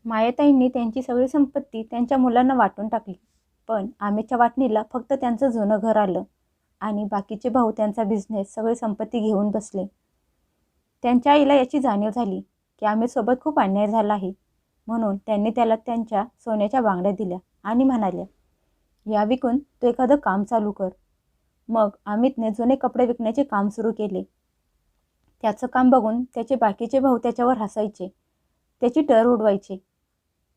मायाताईंनी त्यांची सगळी संपत्ती त्यांच्या मुलांना वाटून टाकली. पण आमितच्या वाटणीला फक्त त्यांचं जुनं घर आलं आणि बाकीचे भाऊ त्यांचा बिझनेस सगळी संपत्ती घेऊन बसले. त्यांच्या आईला याची जाणीव झाली की आमितसोबत खूप अन्याय झाला आहे. म्हणून त्यांनी त्याला त्यांच्या सोन्याच्या बांगड्या दिल्या आणि म्हणाल्या, या विकून तू एखादं काम चालू कर. मग अमितने जुने कपडे विकण्याचे काम सुरू केले. त्याचं काम बघून त्याचे बाकीचे भाऊ त्याच्यावर हसायचे, त्याची टर उडवायचे.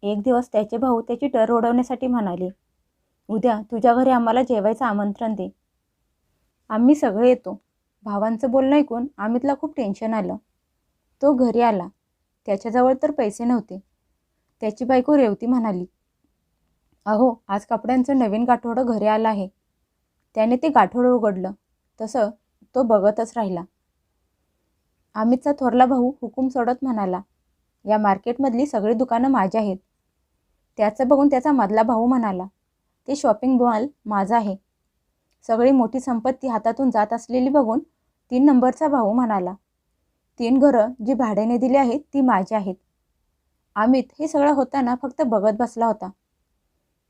एक दिवस त्याचे भाऊ त्याची टर उडवण्यासाठी म्हणाले, उद्या तुझ्या घरी आम्हाला जेवायचं आमंत्रण दे. आम्ही सगळे येतो. भावांचं बोलणं ऐकून अमितला खूप टेन्शन आलं. तो घरी आला. त्याच्याजवळ तर पैसे नव्हते. त्याची बायको रेवती म्हणाली, अहो, आज कपड्यांचं नवीन गाठोडं घरी आलं आहे. त्याने ते गाठोडं उघडलं. तसं तो बघतच राहिला. अमितचा थोरला भाऊ हुकूम सोडत म्हणाला, या मार्केटमधली सगळी दुकानं माझी आहेत. त्याचं बघून त्याचा मधला भाऊ म्हणाला, ते शॉपिंग मॉल माझं आहे. सगळी मोठी संपत्ती हातातून जात असलेली बघून 3 नंबरचा भाऊ म्हणाला, 3 घरं जी भाड्याने दिली आहेत ती माझी आहेत. अमित हे सगळं होताना फक्त बघत बसला होता.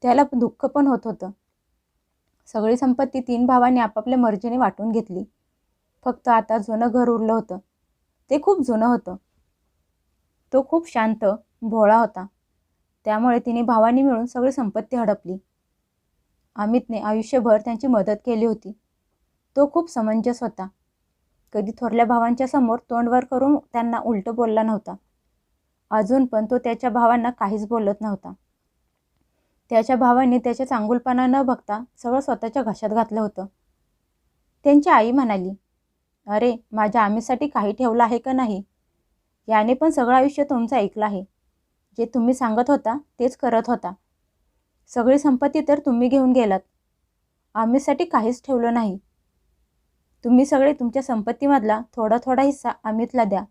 त्याला दुःख पण होत होतं. सगळी संपत्ती 3 भावांनी आपापल्या मर्जीने वाटून घेतली. फक्त आता जुनं घर उरलं होतं. ते खूप जुनं होतं. तो खूप शांत, भोळा होता. त्यामुळे तिने भावांनी मिळून सगळी संपत्ती हडपली. अमितने आयुष्यभर त्यांची मदत केली होती. तो खूप समंजस होता. कधी थोरल्या भावांच्या समोर तोंड वर करून त्यांना उलटं बोलला नव्हता. अजून पण तो त्याच्या भावांना काहीच बोलत नव्हता. त्याच्या भावांनी त्याच्या चांगुलपणा न बघता सगळं स्वतःच्या घशात घातलं होतं. त्यांची आई म्हणाली, अरे, माझ्या अमितसाठी काही ठेवलं आहे का नाही? याने पण सगळं आयुष्य तुमचं ऐकलं आहे. जे तुम्ही सांगत होता तेच करत होता. सगळी संपत्ती तर तुम्ही घेऊन गेलात. अमितसाठी काहीच ठेवलं नाही. तुम्ही सगळे तुमच्या संपत्तीमधला थोडा थोडा हिस्सा अमितला द्या.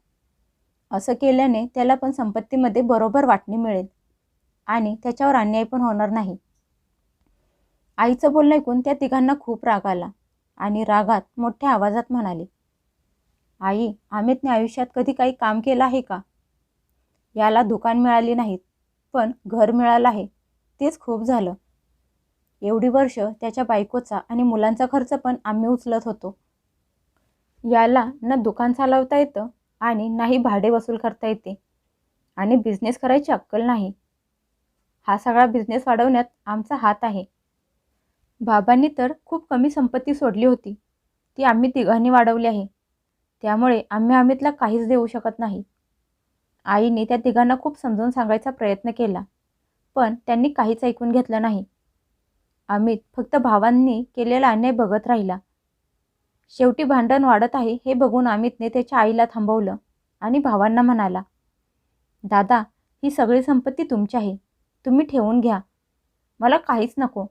असं केल्याने त्याला पण संपत्तीमध्ये बरोबर वाटणी मिळेल आणि त्याच्यावर अन्याय पण होणार नाही. आईचं बोलणं ऐकून त्या तिघांना खूप राग आला आणि रागात मोठ्या आवाजात म्हणाले, आई, अमितने आयुष्यात कधी काही काम केलं आहे का? याला दुकान मिळाली नाहीत, पण घर मिळालं आहे. तेच खूप झालं. एवढी वर्ष त्याच्या बायकोचा आणि मुलांचा खर्च पण आम्ही उचलत होतो. याला न दुकान चालवता येतं आणि नाही भाडे वसूल करता येते आणि बिझनेस करायची अक्कल नाही. हा सगळा बिझनेस वाढवण्यात आमचा हात आहे. बाबांनी तर खूप कमी संपत्ती सोडली होती. ती आम्ही तिघांनी वाढवली आहे. त्यामुळे आम्ही अमितला काहीच देऊ शकत नाही. आईने त्या तिघांना खूप समजून सांगायचा प्रयत्न केला, पण त्यांनी काहीच ऐकून घेतलं नाही. अमित फक्त भावांनी केलेला अन्याय बघत राहिला. शेवटी भांडण वाढत आहे हे बघून अमितने त्याच्या आईला थांबवलं आणि भावांना म्हणाला, दादा, ही सगळी संपत्ती तुमची आहे. तुम्ही ठेवून घ्या. मला काहीच नको.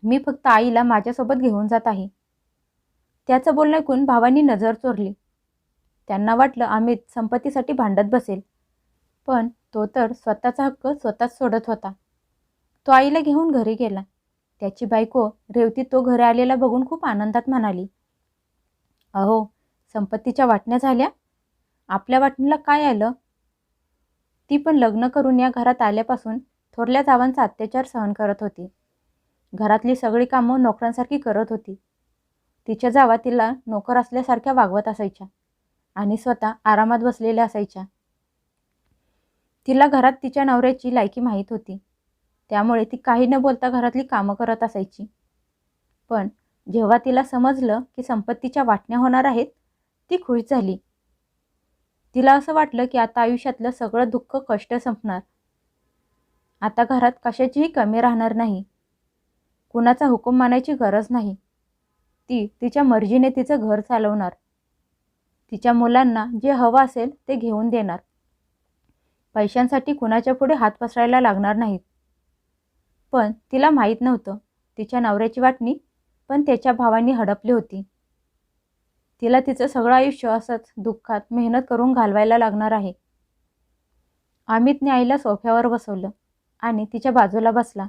मी फक्त आईला माझ्यासोबत घेऊन जात आहे. त्याचं बोलणं ऐकून भावांनी नजर चोरली. त्यांना वाटलं अमित संपत्तीसाठी भांडत बसेल, पण तो तर स्वतःचा हक्क स्वतःच सोडत होता. तो आईला घेऊन घरी गेला. त्याची बायको रेवती तो घरी आलेला बघून खूप आनंदात म्हणाली, अहो, संपत्तीच्या वाटण्या झाल्या? आपल्या वाटणीला काय आलं? ती पण लग्न करून या घरात आल्यापासून थोरल्या जावांचा अत्याचार सहन करत होती. घरातली सगळी कामं नोकरांसारखी करत होती. तिच्या जावा तिला नोकर असल्यासारख्या वागवत असायच्या आणि स्वतः आरामात बसलेल्या असायच्या. तिला घरात तिच्या नवऱ्याची लायकी माहीत होती. त्यामुळे ती काही न बोलता घरातली कामं करत असायची. पण जेव्हा तिला समजलं की संपत्तीच्या वाटण्या होणार आहेत, ती खुश झाली. तिला असं वाटलं की आता आयुष्यातलं सगळं दुःख, कष्ट संपणार. आता घरात कशाचीही कमी राहणार नाही. कुणाचा हुकूम मानायची गरज नाही. ती तिच्या मर्जीने तिचं घर चालवणार. तिच्या मुलांना जे हवं असेल ते घेऊन देणार. पैशांसाठी कुणाच्या पुढे हात पसरायला लागणार नाहीत. पण तिला माहीत नव्हतं, तिच्या नवऱ्याची वाटणी पण त्याच्या भावांनी हडपली होती. तिला तिचं सगळं आयुष्य असंच दुःखात मेहनत करून घालवायला लागणार आहे. अमितने आईला सोफ्यावर बसवलं आणि तिच्या बाजूला बसला.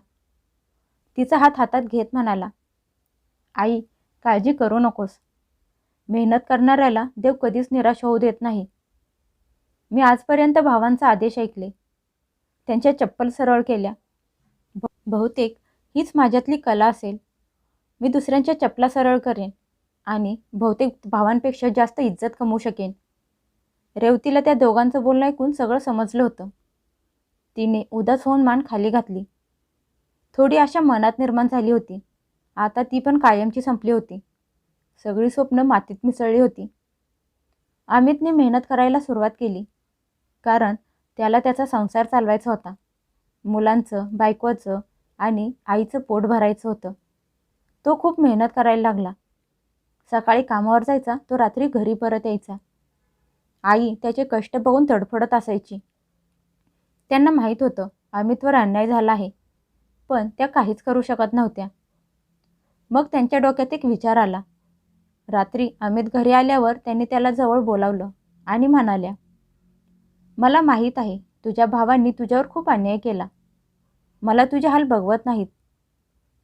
तिचा हात हातात घेत म्हणाला, आई, काळजी करू नकोस. मेहनत करणाऱ्याला देव कधीच निराश होऊ देत नाही. मी आजपर्यंत भावांचा आदेश ऐकले. त्यांच्या चप्पल सरळ केल्या. बहुतेक हीच माझ्यातली कला असेल. मी दुसऱ्यांच्या चपला सरळ करेन आणि बहुतेक भावांपेक्षा जास्त इज्जत कमवू शकेन. रेवतीला त्या दोघांचं बोलणं ऐकून सगळं समजलं होतं. तिने उदास होऊन मान खाली घातली. थोडी आशा मनात निर्माण झाली होती. आता ती पण कायमची संपली होती. सगळी स्वप्न मातीत मिसळली होती. अमितने मेहनत करायला सुरुवात केली, कारण त्याला त्याचा संसार चालवायचा होता. मुलांचं, बायकोचं आणि आईचं पोट भरायचं होतं. तो खूप मेहनत करायला लागला. सकाळी कामावर जायचा, तो रात्री घरी परत यायचा. आई त्याचे कष्ट बघून तडफडत असायची. त्यांना माहीत होतं अमितवर अन्याय झाला आहे, पण त्या काहीच करू शकत नव्हत्या. मग त्यांच्या डोक्यात एक विचार आला. रात्री अमित घरी आल्यावर त्यांनी त्याला जवळ बोलावलं आणि म्हणाल्या, मला माहीत आहे तुझ्या भावांनी तुझ्यावर खूप अन्याय केला. मला तुझे हाल बघवत नाहीत.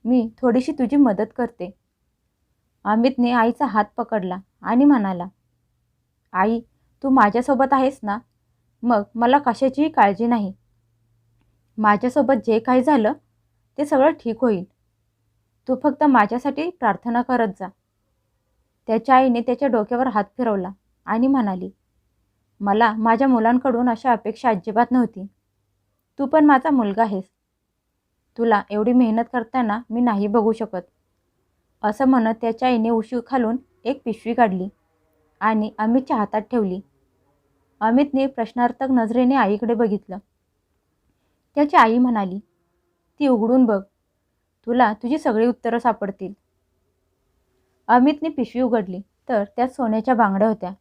मी थोडीशी तुझी मदत करते. अमितने आईचा हात पकडला आणि म्हणाला, आई, तू माझ्यासोबत आहेस ना? मग मला कशाचीही काळजी नाही. माझ्यासोबत जे काही झालं ते सगळं ठीक होईल. तू फक्त माझ्यासाठी प्रार्थना करत जा. त्याच्या आईने त्याच्या डोक्यावर हात फिरवला आणि म्हणाली, मला माझ्या मुलांकडून अशा अपेक्षा अजिबात नव्हती. तू पण माझा मुलगा आहेस. तुला एवढी मेहनत करताना मी नाही बघू शकत. असं म्हणत त्याच्या आईने उशी खालून एक पिशवी काढली आणि अमितच्या हातात ठेवली. अमितने प्रश्नार्थक नजरेने आईकडे बघितलं. त्याची आई म्हणाली, ती उघडून बघ. तुला तुझी सगळी उत्तरं सापडतील. अमितने पिशवी उघडली तर त्यात सोन्याच्या बांगड्या होत्या.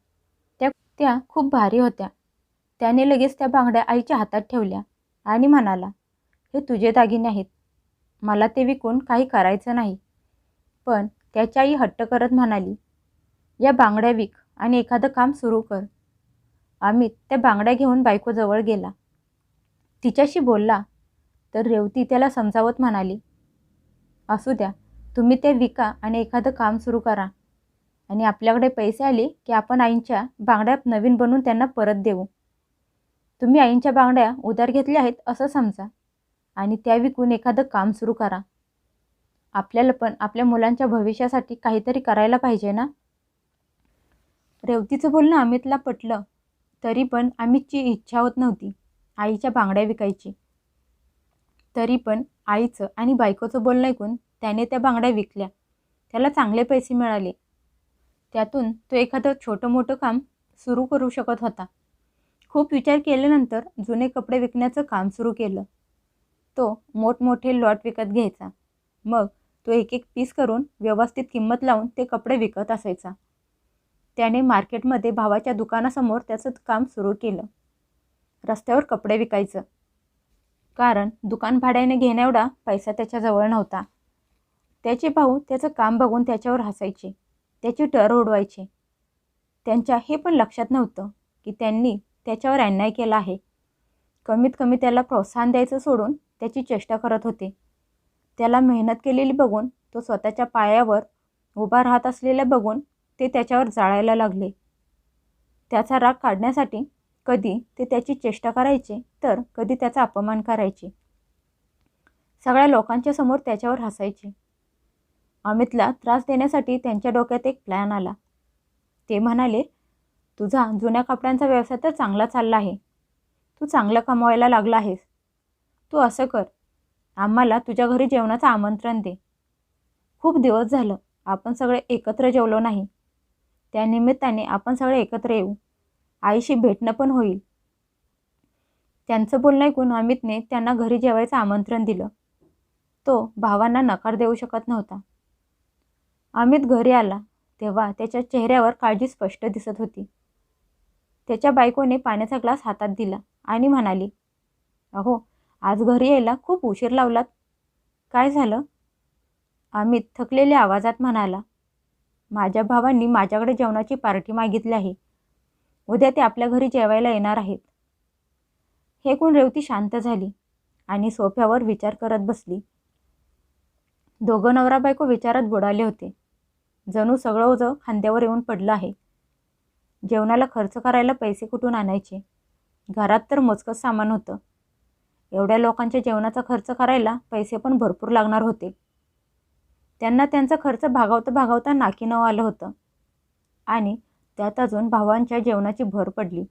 त्या खूप भारी होत्या. त्याने लगेच त्या बांगड्या आईच्या हातात ठेवल्या आणि म्हणाला, हे तुझे दागिने आहेत. मला ते विकून काही करायचं नाही. पण त्याची आई हट्ट करत म्हणाली, या बांगड्या विक आणि एखादं काम सुरू कर. अमित त्या बांगड्या घेऊन बायकोजवळ गेला. तिच्याशी बोलला तर रेवती त्याला समजावत म्हणाली, असू द्या, तुम्ही ते विका आणि एखादं काम सुरू करा आणि आपल्याकडे पैसे आले की आपण आईंच्या बांगड्या नवीन बनवून त्यांना परत देऊ. तुम्ही आईंच्या बांगड्या उधार घेतल्या आहेत असं समजा आणि त्या विकून एखादं काम सुरू करा. आपल्याला पण आपल्या मुलांच्या भविष्यासाठी काहीतरी करायला पाहिजे ना. रेवतीचं बोलणं अमितला पटलं, तरी पण अमितची इच्छा होत नव्हती आईच्या बांगड्या विकायची. तरी पण आईचं आणि बायकोचं बोलणं ऐकून त्याने त्या बांगड्या विकल्या. त्याला चांगले पैसे मिळाले. त्यातून तो एखादं छोटं मोठं काम सुरू करू शकत होता. खूप विचार केल्यानंतर जुने कपडे विकण्याचं काम सुरू केलं. तो मोठमोठे लॉट विकत घ्यायचा. मग तो एक एक पीस करून व्यवस्थित किंमत लावून ते कपडे विकत असायचा. त्याने मार्केटमध्ये भावाच्या दुकानासमोर त्याचं काम सुरू केलं. रस्त्यावर कपडे विकायचं, कारण दुकान भाड्याने घेण्याएवढा पैसा त्याच्याजवळ नव्हता. त्याचे भाऊ त्याचं काम बघून त्याच्यावर हसायचे, त्याची टर उडवायचे. त्यांच्या हे पण लक्षात नव्हतं की त्यांनी त्याच्यावर अन्याय केला आहे. कमीत कमी त्याला प्रोत्साहन द्यायचं सोडून त्याची चेष्टा करत होते. त्याला मेहनत केलेली बघून, तो स्वतःच्या पायावर उभा राहत असलेल्या बघून ते त्याच्यावर जाळायला लागले. त्याचा राग काढण्यासाठी कधी ते त्याची चेष्टा करायचे तर कधी त्याचा अपमान करायचे. सगळ्या लोकांच्या समोर त्याच्यावर हसायचे. अमितला त्रास देण्यासाठी त्यांच्या डोक्यात एक प्लॅन आला. ते म्हणाले, तुझा जुन्या कपड्यांचा व्यवसाय तर चांगला चालला आहे. तू चांगलं कमवायला लागला आहेस. तू असं कर, आम्हाला तुझ्या घरी जेवणाचं आमंत्रण दे. खूप दिवस झालं आपण सगळे एकत्र जेवलो नाही. त्यानिमित्ताने आपण सगळे एकत्र येऊ. आईशी भेटणं पण होईल. त्यांचं बोलणं ऐकून अमितने त्यांना घरी जेवायचं आमंत्रण दिलं. तो भावांना नकार देऊ शकत नव्हता. अमित घरी आला तेव्हा त्याच्या चेहऱ्यावर काळजी स्पष्ट दिसत होती. त्याच्या बायकोने पाण्याचा ग्लास हातात दिला आणि म्हणाली, अहो, आज घरी यायला खूप उशीर लावलात. काय झालं? अमित थकलेल्या आवाजात म्हणाला, माझ्या भावांनी माझ्याकडे जेवणाची पार्टी मागितली आहे. उद्या ते आपल्या घरी जेवायला येणार आहेत. हे ऐकून रेवती शांत झाली आणि सोफ्यावर विचार करत बसली. दोघं नवरा बायको विचारात बुडाले होते. जणू सगळं ओझं खांद्यावर येऊन पडलं आहे. जेवणाला खर्च करायला पैसे कुठून आणायचे? घरात तर मोजकंच सामान होतं. एवढ्या लोकांच्या जेवणाचा खर्च करायला पैसे पण भरपूर लागणार होते. त्यांना त्यांचा खर्च भागवता भागवता नाकी नऊ आलं होतं आणि त्यात अजून भावांच्या जेवणाची भर पडली.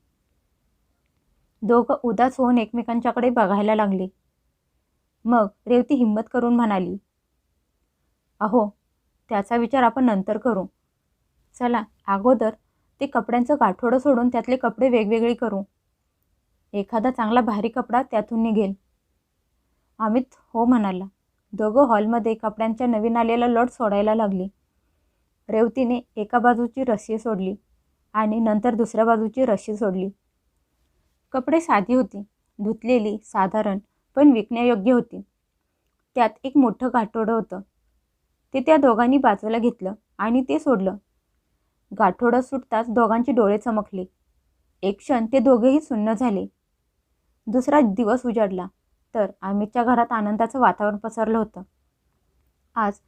दोघं उदास होऊन एकमेकांच्याकडे बघायला लागले. मग रेवती हिंमत करून म्हणाली, अहो, त्याचा विचार आपण नंतर करू. चला अगोदर ते कपड्यांचं गाठोडं सोडून त्यातले कपडे वेगवेगळे करू. एखादा चांगला भारी कपडा त्यातून निघेल. अमित हो म्हणाला. दोघं हॉलमध्ये कपड्यांच्या नवीन आलेला लोट सोडायला लागली. रेवतीने एका बाजूची रस्सी सोडली आणि नंतर दुसऱ्या बाजूची रस्सी सोडली. कपडे साधी होती, धुतलेली, साधारण, पण विकण्यायोग्य होती. त्यात एक मोठं गाठोडं होतं. ते त्या दोघांनी बाजूला घेतलं आणि ते सोडलं. गाठोडं सुटताच दोघांचे डोळे चमकले. एक क्षण ते दोघेही सुन्न झाले. दुसरा दिवस उजाडला तर अमितच्या घरात आनंदाचं वातावरण पसरलं होतं. आज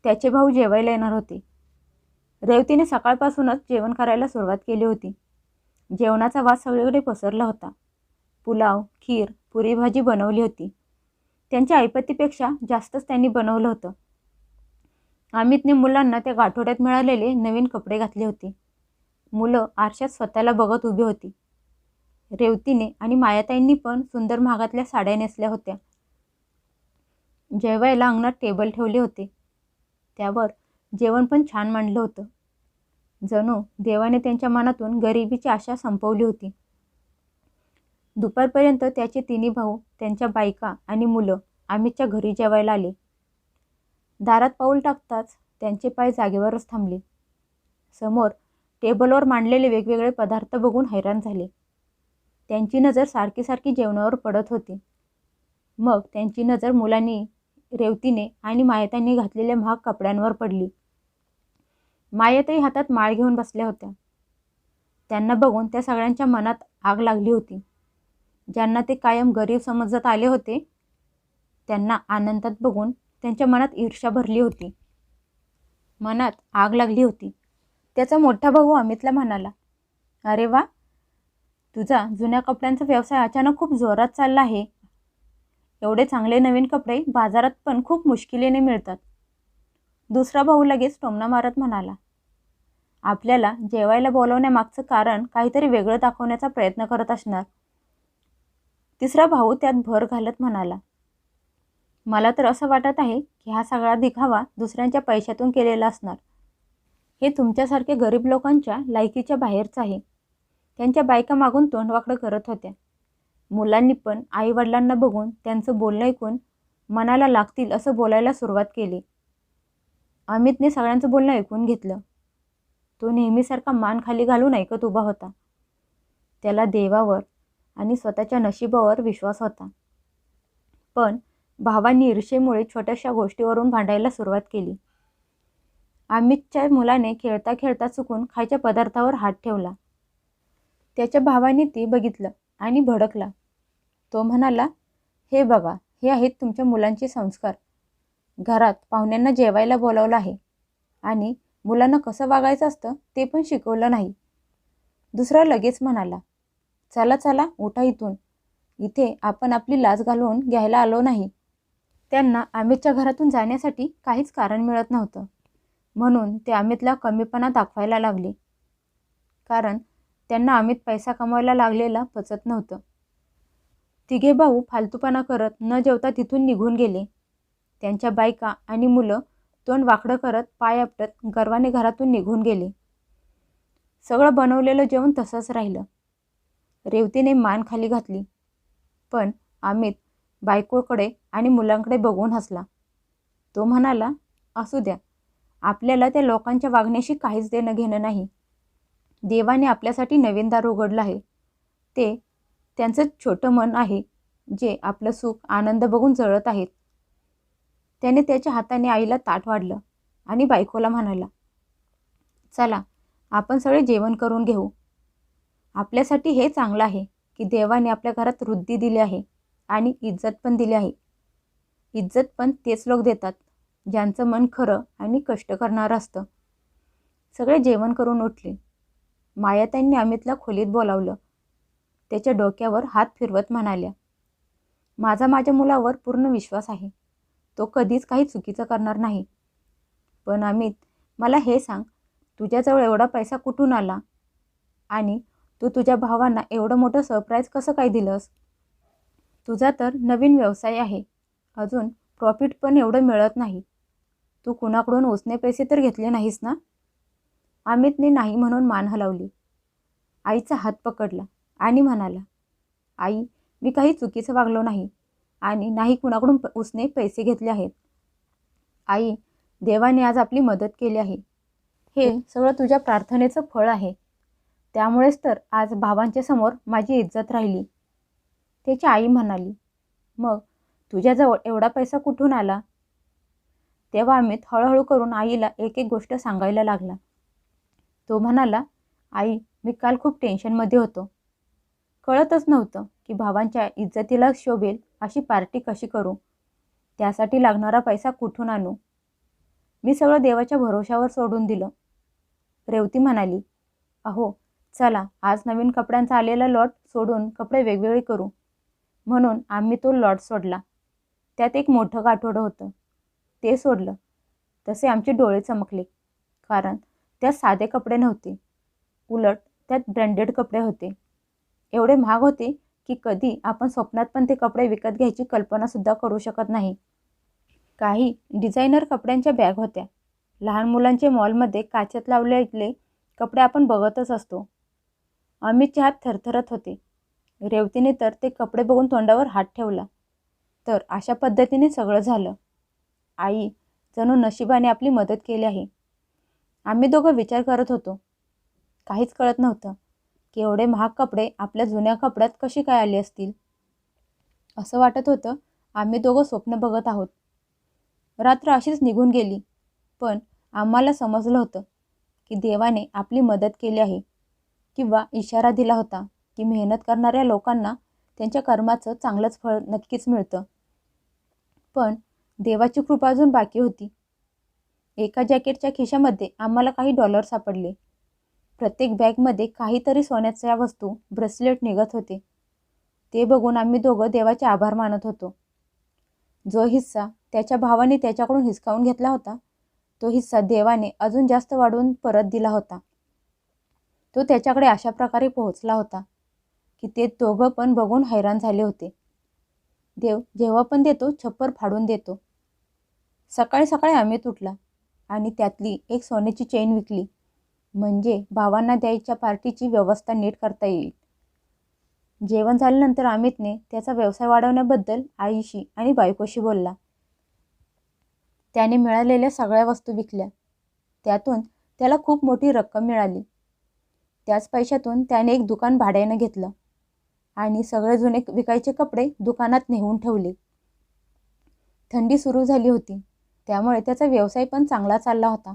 त्याचे भाऊ जेवायला येणार होते. रेवतीने सकाळपासूनच जेवण करायला सुरुवात केली होती. जेवणाचा वास सगळीकडे पसरला होता. पुलाव, खीर, पुरी भाजी बनवली होती. त्यांच्या ऐपतीपेक्षा जास्तच त्यांनी बनवलं होतं. अमितने मुलांना त्या गाठोड्यात मिळालेले नवीन कपडे घातले होते. मुलं आरशात स्वतःला बघत उभी होती. रेवतीने आणि मायाताईंनी पण सुंदर महागातल्या साड्या नेसल्या होत्या. जेवायला अंगणात टेबल ठेवले होते. त्यावर जेवण पण छान मांडलं होतं. जणू देवाने त्यांच्या मनातून गरिबीची आशा संपवली होती. दुपारपर्यंत त्याचे तिन्ही भाऊ, त्यांच्या बायका आणि मुलं अमितच्या घरी जेवायला आले. दारात पाऊल टाकताच त्यांचे पाय जागेवरच थांबले. समोर टेबलवर मांडलेले वेगवेगळे पदार्थ बघून हैराण झाले. त्यांची नजर सारखी सारखी जेवणावर पडत होती. मग त्यांची नजर मुलांनी, रेवतीने आणि मायतांनी घातलेल्या महाग कपड्यांवर पडली. मायाताई हातात माळ घेऊन बसल्या होत्या. त्यांना बघून त्या सगळ्यांच्या मनात आग लागली होती. ज्यांना ते कायम गरीब समजत आले होते, त्यांना आनंदात बघून त्यांच्या मनात ईर्ष्या भरली होती. मनात आग लागली होती. त्याचा मोठा भाऊ अमितला म्हणाला, अरे वा, तुझा जुन्या कपड्यांचा व्यवसाय अचानक खूप जोरात चालला आहे. एवढे चांगले नवीन कपडे बाजारात पण खूप मुश्किलीने मिळतात. दुसरा भाऊ लगेच टोमणा मारत म्हणाला, आपल्याला जेवायला बोलवण्यामागचं कारण काहीतरी वेगळं दाखवण्याचा प्रयत्न करत असणार. तिसरा भाऊ त्यात भर घालत म्हणाला, मला तर असं वाटत आहे की हा सगळा दिखावा दुसऱ्यांच्या पैशातून केलेला असणार. हे तुमच्यासारख्या गरीब लोकांच्या लायकीच्या बाहेरचं आहे. त्यांच्या बायका मागून तोंडवाकडं करत होत्या. मुलांनी पण आईवडिलांना बघून त्यांचं बोलणं ऐकून मनाला लागतील असं बोलायला सुरुवात केली. अमितने सगळ्यांचं बोलणं ऐकून घेतलं. तो नेहमीसारखा मान खाली घालून ऐकत उभा होता. त्याला देवावर आणि स्वतःच्या नशिबावर विश्वास होता. पण भावांनी ईर्षेमुळे छोट्याशा गोष्टीवरून भांडायला सुरुवात केली. अमितच्या मुलाने खेळता खेळता चुकून खायच्या पदार्थावर हात ठेवला. त्याच्या भावाने ते बघितलं आणि भडकला. तो म्हणाला, हे बघा, हे आहेत तुमच्या मुलांचे संस्कार. घरात पाहुण्यांना जेवायला बोलावलं आहे आणि मुलांना कसं वागायचं असतं ते पण शिकवलं नाही. दुसरा लगेच म्हणाला, चला चला उठा इथून. इथे आपण आपली लाज घालवून घ्यायला आलो नाही. त्यांना अमितच्या घरातून जाण्यासाठी काहीच कारण मिळत नव्हतं. म्हणून ते अमितला कमीपणा दाखवायला लागले. कारण त्यांना अमित पैसा कमवायला लागलेला पचत नव्हतं. तिघे भाऊ फालतूपणा करत न जेवता तिथून निघून गेले. त्यांच्या बायका आणि मुलं तोंड वाकडं करत पाय आपटत गर्वाने घरातून निघून गेले. सगळं बनवलेलं जेवण तसंच राहिलं. रेवतीने मान खाली घातली. पण अमित बायकोकडे आणि मुलांकडे बघून हसला. तो म्हणाला, असू द्या, आपल्याला त्या लोकांच्या वागण्याशी काहीच देणं घेणं नाही. देवाने आपल्यासाठी नवीन दार उघडलं आहे. ते त्यांचं छोटं मन आहे जे आपलं सुख आनंद बघून जळत आहेत. त्याने त्याच्या हाताने आईला ताट वाढलं आणि बायकोला म्हणाला, चला आपण सगळे जेवण करून घेऊ. आपल्यासाठी हे चांगलं आहे की देवाने आपल्या घरात वृद्धी दिली आहे आणि इज्जत पण दिली आहे. इज्जत पण तेच लोक देतात ज्यांचं मन खरं आणि कष्ट करणारं असतं. सगळे जेवण करून उठले. मायाताईंनी अमितला खोलीत बोलावलं. त्याच्या डोक्यावर हात फिरवत म्हणाल्या, माझ्या मुलावर पूर्ण विश्वास आहे. तो कधीच काही चुकीचं करणार नाही. पण अमित, मला हे सांग, तुझ्याजवळ एवढा पैसा कुठून आला? आणि तू तुझ्या भावांना एवढं मोठं सरप्राईज कसं काय दिलंस? तुझा तर नवीन व्यवसाय आहे. अजून प्रॉफिट पण एवढं मिळत नाही. तू कुणाकडून उसने पैसे तर घेतले नाहीस ना? अमितने नाही म्हणून मान हलवली. आईचा हात पकडला आणि म्हणाला, आई, मी काही चुकीचं वागलो नाही आणि नाही कुणाकडून उसने पैसे घेतले आहेत. आई, देवाने आज आपली मदत केली आहे. हे सगळं तुझ्या प्रार्थनेचं फळ आहे. त्यामुळेच तर आज भावांच्या समोर माझी इज्जत राहिली. त्याची आई म्हणाली, मग तुझ्याजवळ एवढा पैसा कुठून आला? तेव्हा अमित हळूहळू करून आईला एक एक गोष्ट सांगायला लागला. तो म्हणाला, आई, मी काल खूप टेन्शनमध्ये होतो. कळतच नव्हतं की भावांच्या इज्जतीला शोभेल अशी पार्टी कशी करू, त्यासाठी लागणारा पैसा कुठून आणू. मी सगळं देवाच्या भरोशावर सोडून दिलं. रेवती म्हणाली, अहो चला, आज नवीन कपड्यांचा आलेला लॉट सोडून कपडे वेगवेगळे करू. म्हणून आम्ही तो लॉट सोडला. त्यात एक मोठं गाठोडं होतं. ते सोडलं. तसे आमचे डोळे चमकले, कारण त्यात साधे कपडे नव्हते. उलट त्यात ब्रँडेड कपडे होते. एवढे महाग होते की कधी आपण स्वप्नात पण ते कपडे विकत घ्यायची कल्पनासुद्धा करू शकत नाही. काही डिझायनर कपड्यांच्या बॅग होत्या. लहान मुलांचे मॉलमध्ये काचेत लावलेले कपडे आपण बघतच असतो. अमितचे हात थरथरत होते. रेवतीने तर ते कपडे बघून तोंडावर हात ठेवला. तर अशा पद्धतीने सगळं झालं. आई, जणू नशिबाने आपली मदत केली आहे. आम्ही दोघं विचार करत होतो. काहीच कळत नव्हतं की एवढे महाग कपडे आपल्या जुन्या कपड्यात कशी काय आली असतील. असं वाटत होतं आम्ही दोघं स्वप्न बघत आहोत. रात्र अशीच निघून गेली. पण आम्हाला समजलं होतं की देवाने आपली मदत केली आहे, किंवा इशारा दिला होता की मेहनत करणाऱ्या लोकांना त्यांच्या कर्माचं चांगलंच फळ नक्कीच मिळतं. पण देवाची कृपा अजून बाकी होती. एका जॅकेटच्या खिशामध्ये आम्हाला काही डॉलर सापडले. प्रत्येक बॅगमध्ये काहीतरी सोन्याच्या वस्तू, ब्रेसलेट निघत होते. ते बघून आम्ही दोघं देवाचे आभार मानत होतो. जो हिस्सा त्याच्या भावाने त्याच्याकडून हिसकावून घेतला होता, तो हिस्सा देवाने अजून जास्त वाढवून परत दिला होता. तो त्याच्याकडे अशा प्रकारे पोहोचला होता की ते दोघं पण बघून हैराण झाले होते. देव जेव्हा पण देतो छप्पर फाडून देतो. सकाळी सकाळी अमित उठला आणि त्यातली एक सोन्याची चेन विकली, म्हणजे भावांना द्यायच्या पार्टीची व्यवस्था नीट करता येईल. जेवण झाल्यानंतर अमितने त्याचा व्यवसाय वाढवण्याबद्दल आईशी आणि बायकोशी बोलला. त्याने मिळालेल्या सगळ्या वस्तू विकल्या. त्यातून त्याला खूप मोठी रक्कम मिळाली. त्याच पैशातून त्याने एक दुकान भाड्यानं घेतलं आणि सगळे जुने विकायचे कपडे दुकानात नेऊन ठेवले. थंडी सुरू झाली होती, त्यामुळे त्याचा व्यवसाय पण चांगला चालला होता.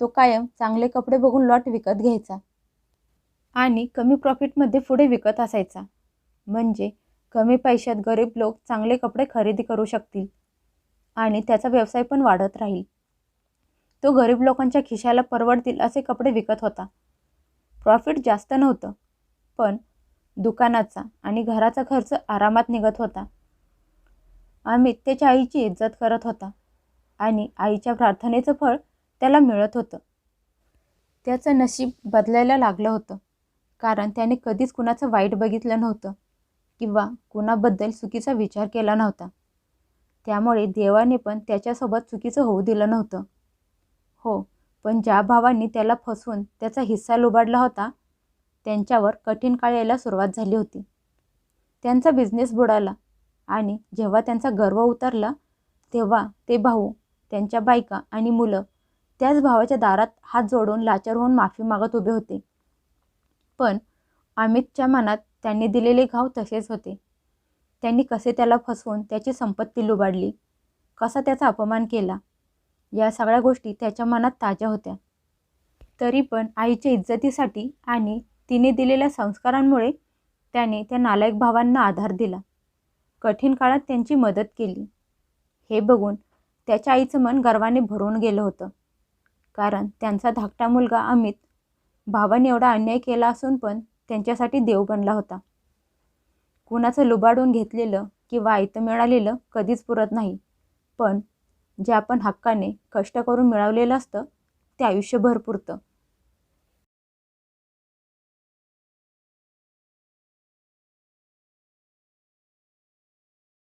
तो कायम चांगले कपडे बघून लॉट विकत घ्यायचा आणि कमी प्रॉफिटमध्ये पुढे विकत असायचा, म्हणजे कमी पैशात गरीब लोक चांगले कपडे खरेदी करू शकतील आणि त्याचा व्यवसाय पण वाढत राहील. तो गरीब लोकांच्या खिशाला परवडतील असे कपडे विकत होता. प्रॉफिट जास्त नव्हतं, पण दुकानाचा आणि घराचा खर्च आरामात निघत होता. अमित त्याच्या आईची इज्जत करत होता आणि आईच्या प्रार्थनेचं फळ त्याला मिळत होतं. त्याचं नशीब बदलायला लागलं होतं, कारण त्याने कधीच कुणाचं वाईट बघितलं नव्हतं किंवा कुणाबद्दल चुकीचा विचार केला नव्हता. त्यामुळे देवाने पण त्याच्यासोबत चुकीचं होऊ दिलं नव्हतं. हो, पण ज्या भावांनी त्याला फसवून त्याचा हिस्सा लुबाडला होता, त्यांच्यावर कठीण काळ यायला सुरुवात झाली होती. त्यांचा बिझनेस बुडाला आणि जेव्हा त्यांचा गर्व उतरला, तेव्हा ते भाऊ, त्यांच्या बायका आणि मुलं त्याच भावाच्या दारात हात जोडून लाचार होऊन माफी मागत उभे होते. पण अमितच्या मनात त्यांनी दिलेले घाव तसेच होते. त्यांनी कसे त्याला फसवून त्याची संपत्ती लुबाडली, कसा त्याचा अपमान केला, या सगळ्या गोष्टी त्याच्या मनात ताज्या होत्या. तरी पण आईच्या इज्जतीसाठी आणि तिने दिलेल्या संस्कारांमुळे त्याने त्या नालायक भावांना आधार दिला, कठीण काळात त्यांची मदत केली. हे बघून त्याच्या आईचं मन गर्वाने भरून गेलं होतं, कारण त्यांचा धाकटा मुलगा अमित भावाने एवढा अन्याय केला असून पण त्यांच्यासाठी देव बनला होता. कुणाचं लुबाडून घेतलेलं किंवा आयतं मिळालेलं कधीच पुरत नाही, पण जे आपण हक्काने कष्ट करून मिळवलेलं असतं ते आयुष्यभर पुरतं.